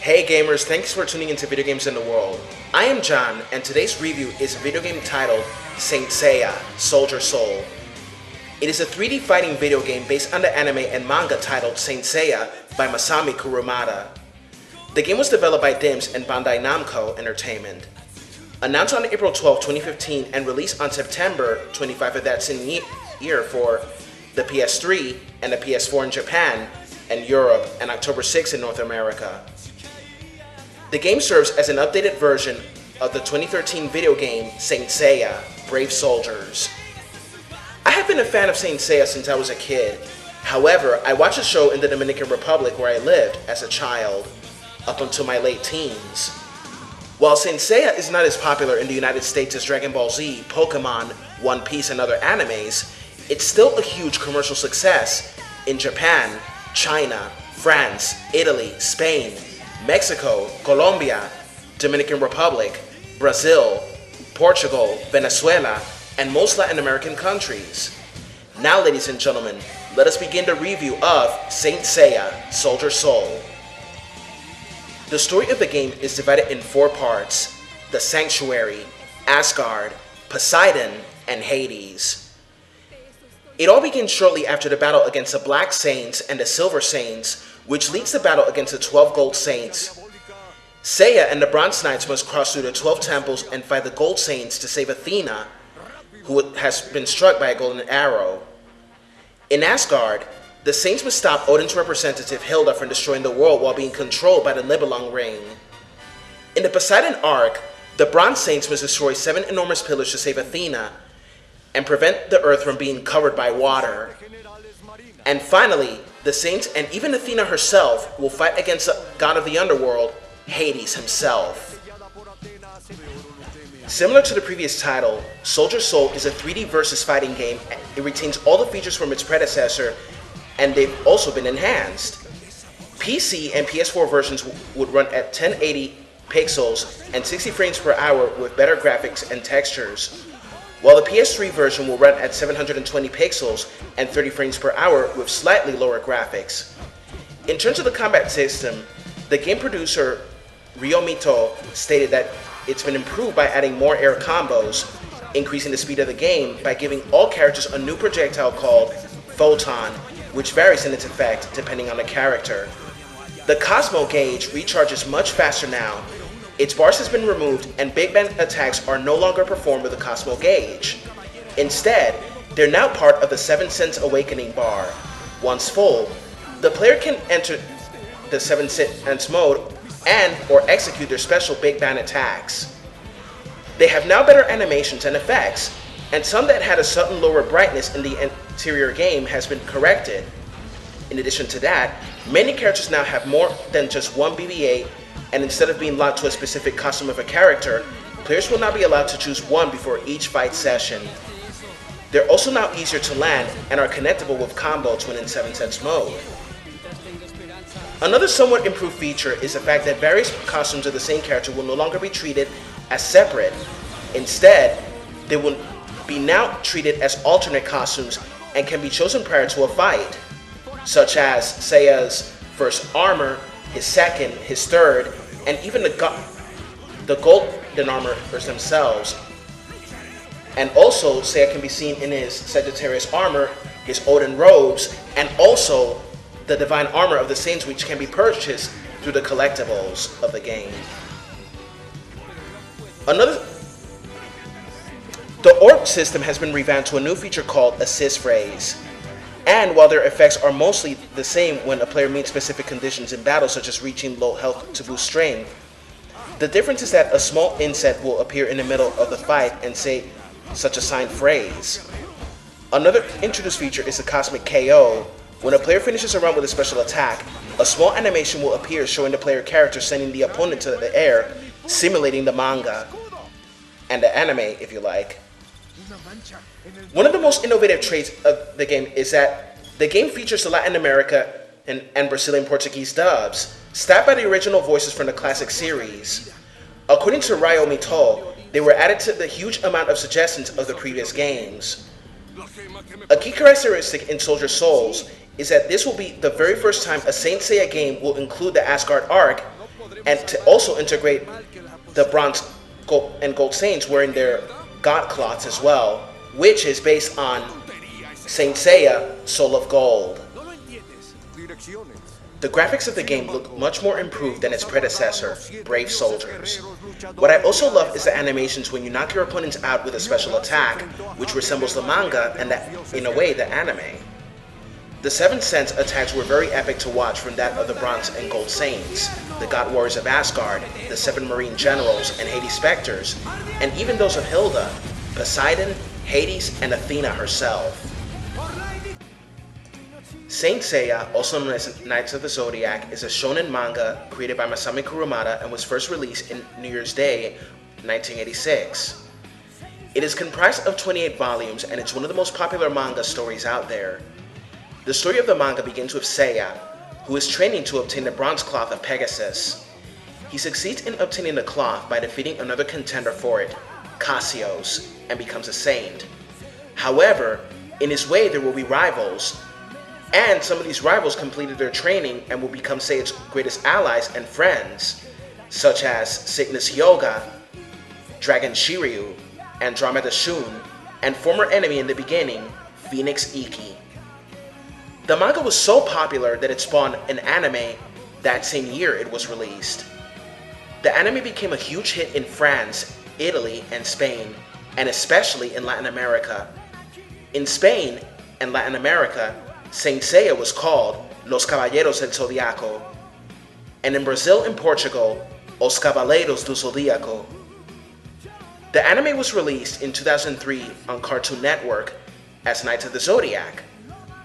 Hey gamers, thanks for tuning into Video Games in the World. I am John, and today's review is a video game titled Saint Seiya, Soldier Soul. It is a 3D fighting video game based on the anime and manga titled Saint Seiya by Masami Kurumada. The game was developed by DIMS and Bandai Namco Entertainment. Announced on April 12, 2015 and released on September 25 of that same year for the PS3 and the PS4 in Japan and Europe, and October 6 in North America. The game serves as an updated version of the 2013 video game Saint Seiya, Brave Soldiers. I have been a fan of Saint Seiya since I was a kid. However, I watched the show in the Dominican Republic where I lived as a child, up until my late teens. While Saint Seiya is not as popular in the United States as Dragon Ball Z, Pokemon, One Piece, and other animes, it's still a huge commercial success in Japan, China, France, Italy, Spain, Mexico, Colombia, Dominican Republic, Brazil, Portugal, Venezuela, and most Latin American countries. Now, ladies and gentlemen, let us begin the review of Saint Seiya, Soldier Soul. The story of the game is divided in 4 parts: the Sanctuary, Asgard, Poseidon, and Hades. It all begins shortly after the battle against the Black Saints and the Silver Saints, which leads the battle against the 12 Gold Saints. Seiya and the Bronze Knights must cross through the 12 temples and fight the Gold Saints to save Athena, who has been struck by a golden arrow. In Asgard, the Saints must stop Odin's representative Hilda from destroying the world while being controlled by the Nibelung Ring. In the Poseidon arc, the Bronze Saints must destroy 7 enormous pillars to save Athena and prevent the earth from being covered by water. And finally, the Saints and even Athena herself will fight against the god of the underworld, Hades himself. Similar to the previous title, Soldier Soul is a 3D versus fighting game. It retains all the features from its predecessor, and they've also been enhanced. PC and PS4 versions would run at 1080 pixels and 60 frames per hour with better graphics and textures, while the PS3 version will run at 720 pixels and 30 frames per hour with slightly lower graphics. In terms of the combat system, the game producer Ryomito stated that it's been improved by adding more air combos, increasing the speed of the game by giving all characters a new projectile called Photon, which varies in its effect depending on the character. The Cosmo gauge recharges much faster now. Its bars has been removed and big bang attacks are no longer performed with the Cosmo gauge. Instead, they're now part of the 7 Sense Awakening bar. Once full, the player can enter the 7 Sense mode and or execute their special big bang attacks. They have now better animations and effects, and some that had a sudden lower brightness in the interior game has been corrected. In addition to that, many characters now have more than just one BB-8, and instead of being locked to a specific costume of a character, players will now be allowed to choose one before each fight session. They're also now easier to land and are connectable with combos when in 7 Sense mode. Another somewhat improved feature is the fact that various costumes of the same character will no longer be treated as separate. Instead, they will be now treated as alternate costumes and can be chosen prior to a fight, such as Seiya's first armor, his second, his third, and even the golden armors themselves. And also, Seiya can be seen in his Sagittarius armor, his Odin robes, and also the divine armor of the Saints, which can be purchased through the collectibles of the game. The orb system has been revamped to a new feature called Assist Phrase. And while their effects are mostly the same when a player meets specific conditions in battle, such as reaching low health to boost strength, the difference is that a small inset will appear in the middle of the fight and say such a signed phrase. Another introduced feature is the Cosmic KO. When a player finishes a round with a special attack, a small animation will appear showing the player character sending the opponent to the air, simulating the manga and the anime, if you like. One of the most innovative traits of the game is that the game features the Latin America and Brazilian Portuguese dubs, stabbed by the original voices from the classic series. According to Ryomito, they were added to the huge amount of suggestions of the previous games. A key characteristic in Soldier Souls is that this will be the very first time a Saint Seiya game will include the Asgard arc, and to also integrate the bronze and gold saints wearing their god cloths as well, which is based on Saint Seiya, Soul of Gold. The graphics of the game look much more improved than its predecessor, Brave Soldiers. What I also love is the animations when you knock your opponents out with a special attack, which resembles the manga and, in a way, the anime. The Seven Sense attacks were very epic to watch from that of the Bronze and Gold Saints, the God Warriors of Asgard, the Seven Marine Generals, and Hades Spectres, and even those of Hilda, Poseidon, Hades, and Athena herself. Saint Seiya, also known as Knights of the Zodiac, is a shonen manga created by Masami Kurumada and was first released in New Year's Day, 1986. It is comprised of 28 volumes and it's one of the most popular manga stories out there. The story of the manga begins with Seiya, who is training to obtain the bronze cloth of Pegasus. He succeeds in obtaining the cloth by defeating another contender for it, Cassios, and becomes a saint. However, in his way there will be rivals, and some of these rivals completed their training and will become Seiya's greatest allies and friends, such as Cygnus Yoga, Dragon Shiryu, Andromeda Shun, and former enemy in the beginning, Phoenix Ikki. The manga was so popular that it spawned an anime that same year it was released. The anime became a huge hit in France, Italy, and Spain, and especially in Latin America. In Spain and Latin America, Saint Seiya was called Los Caballeros del Zodiaco, and in Brazil and Portugal, Os Cavaleiros do Zodiaco. The anime was released in 2003 on Cartoon Network as Knights of the Zodiac,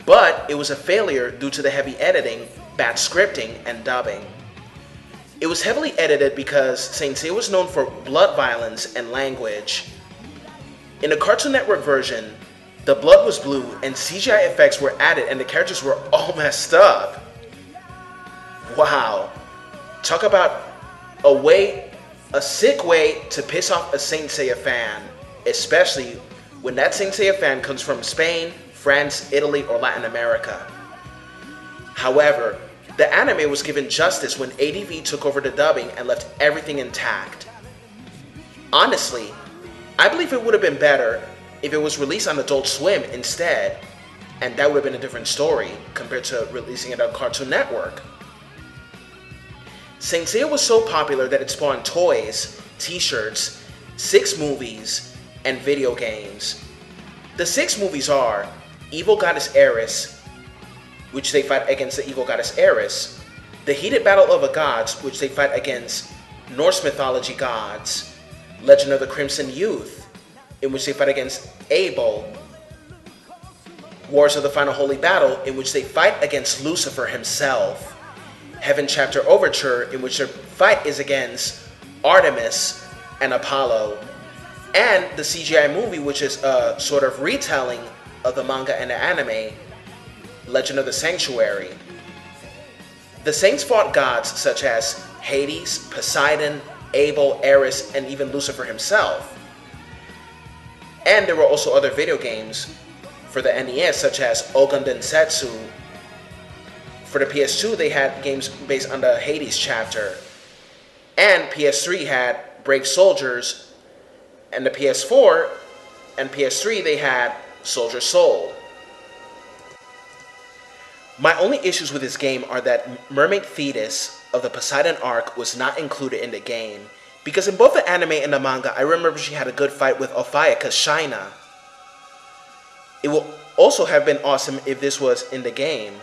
but it was a failure due to the heavy editing, bad scripting, and dubbing. It was heavily edited because Saint Seiya was known for blood violence and language. In the Cartoon Network version, the blood was blue and CGI effects were added and the characters were all messed up. Wow. Talk about a sick way to piss off a Saint Seiya fan, especially when that Saint Seiya fan comes from Spain, France, Italy, or Latin America. However, the anime was given justice when ADV took over the dubbing and left everything intact. Honestly, I believe it would have been better if it was released on Adult Swim instead, and that would have been a different story compared to releasing it on Cartoon Network. Saint Seiya was so popular that it spawned toys, t-shirts, 6 movies, and video games. The 6 movies are Evil Goddess Eris, which they fight against the Evil Goddess Eris, The Heated Battle of the Gods, which they fight against Norse mythology gods, Legend of the Crimson Youth, in which they fight against Abel, Wars of the Final Holy Battle, in which they fight against Lucifer himself, Heaven Chapter Overture, in which their fight is against Artemis and Apollo, and the CGI movie, which is a sort of retelling of the manga and the anime, Legend of the Sanctuary. The saints fought gods such as Hades, Poseidon, Abel, Eris, and even Lucifer himself. And there were also other video games for the NES, such as Ogun Densetsu. For the PS2, they had games based on the Hades chapter. And PS3 had Brave Soldiers. And the PS4 and PS3, they had Soldier Soul. My only issues with this game are that Mermaid Thetis of the Poseidon arc was not included in the game. Because in both the anime and the manga, I remember she had a good fight with Ophiuchus Shaina. It would also have been awesome if this was in the game.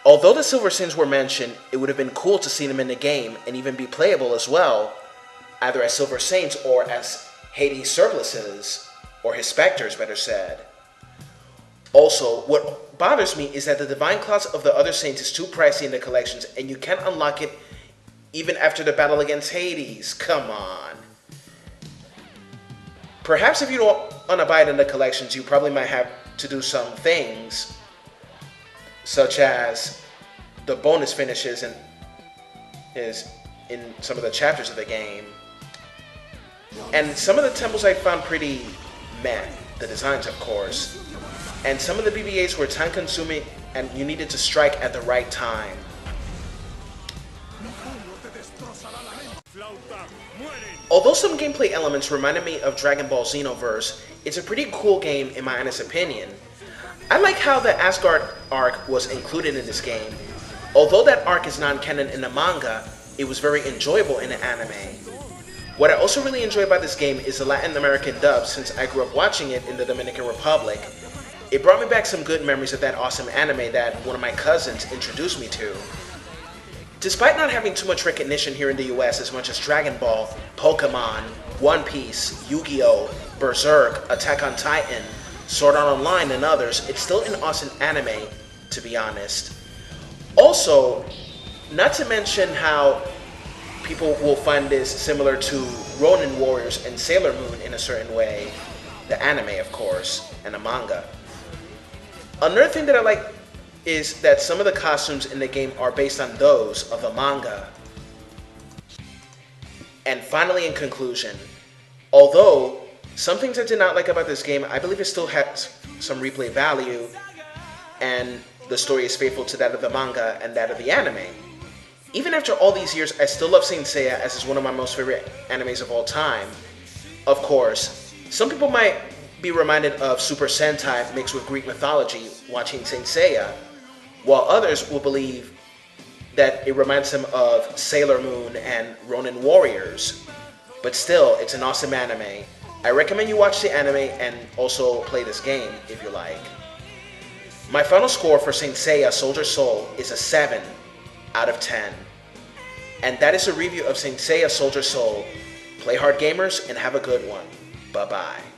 Although the Silver Saints were mentioned, it would have been cool to see them in the game and even be playable as well, either as Silver Saints or as Hades Surpluses, or his specters, better said. Also, what bothers me is that the Divine Cloths of the other Saints is too pricey in the collections and you can't unlock it even after the battle against Hades. Come on. Perhaps if you don't want to buy it in the collections, you probably might have to do some things, such as the bonus finishes in some of the chapters of the game. And some of the temples I found pretty meh, the designs of course. And some of the BBAs were time consuming and you needed to strike at the right time. Although some gameplay elements reminded me of Dragon Ball Xenoverse, it's a pretty cool game in my honest opinion. I like how the Asgard arc was included in this game. Although that arc is non-canon in the manga, it was very enjoyable in the anime. What I also really enjoy about this game is the Latin American dub, since I grew up watching it in the Dominican Republic. It brought me back some good memories of that awesome anime that one of my cousins introduced me to. Despite not having too much recognition here in the US as much as Dragon Ball, Pokemon, One Piece, Yu-Gi-Oh!, Berserk, Attack on Titan, Sword Art Online, and others, it's still an awesome anime, to be honest. Also, not to mention how people will find this similar to Ronin Warriors and Sailor Moon in a certain way, the anime of course, and the manga. Another thing that I like is that some of the costumes in the game are based on those of the manga. And finally, in conclusion, although some things I did not like about this game, I believe it still has some replay value, and the story is faithful to that of the manga and that of the anime. Even after all these years, I still love Saint Seiya as it's one of my most favorite animes of all time. Of course, some people might be reminded of Super Sentai mixed with Greek mythology watching Saint Seiya, while others will believe that it reminds them of Sailor Moon and Ronin Warriors. But still, it's an awesome anime. I recommend you watch the anime and also play this game if you like. My final score for Saint Seiya Soldier Soul is a 7 out of 10. And that is a review of Saint Seiya Soldier Soul. Play hard, gamers, and have a good one. Bye-bye.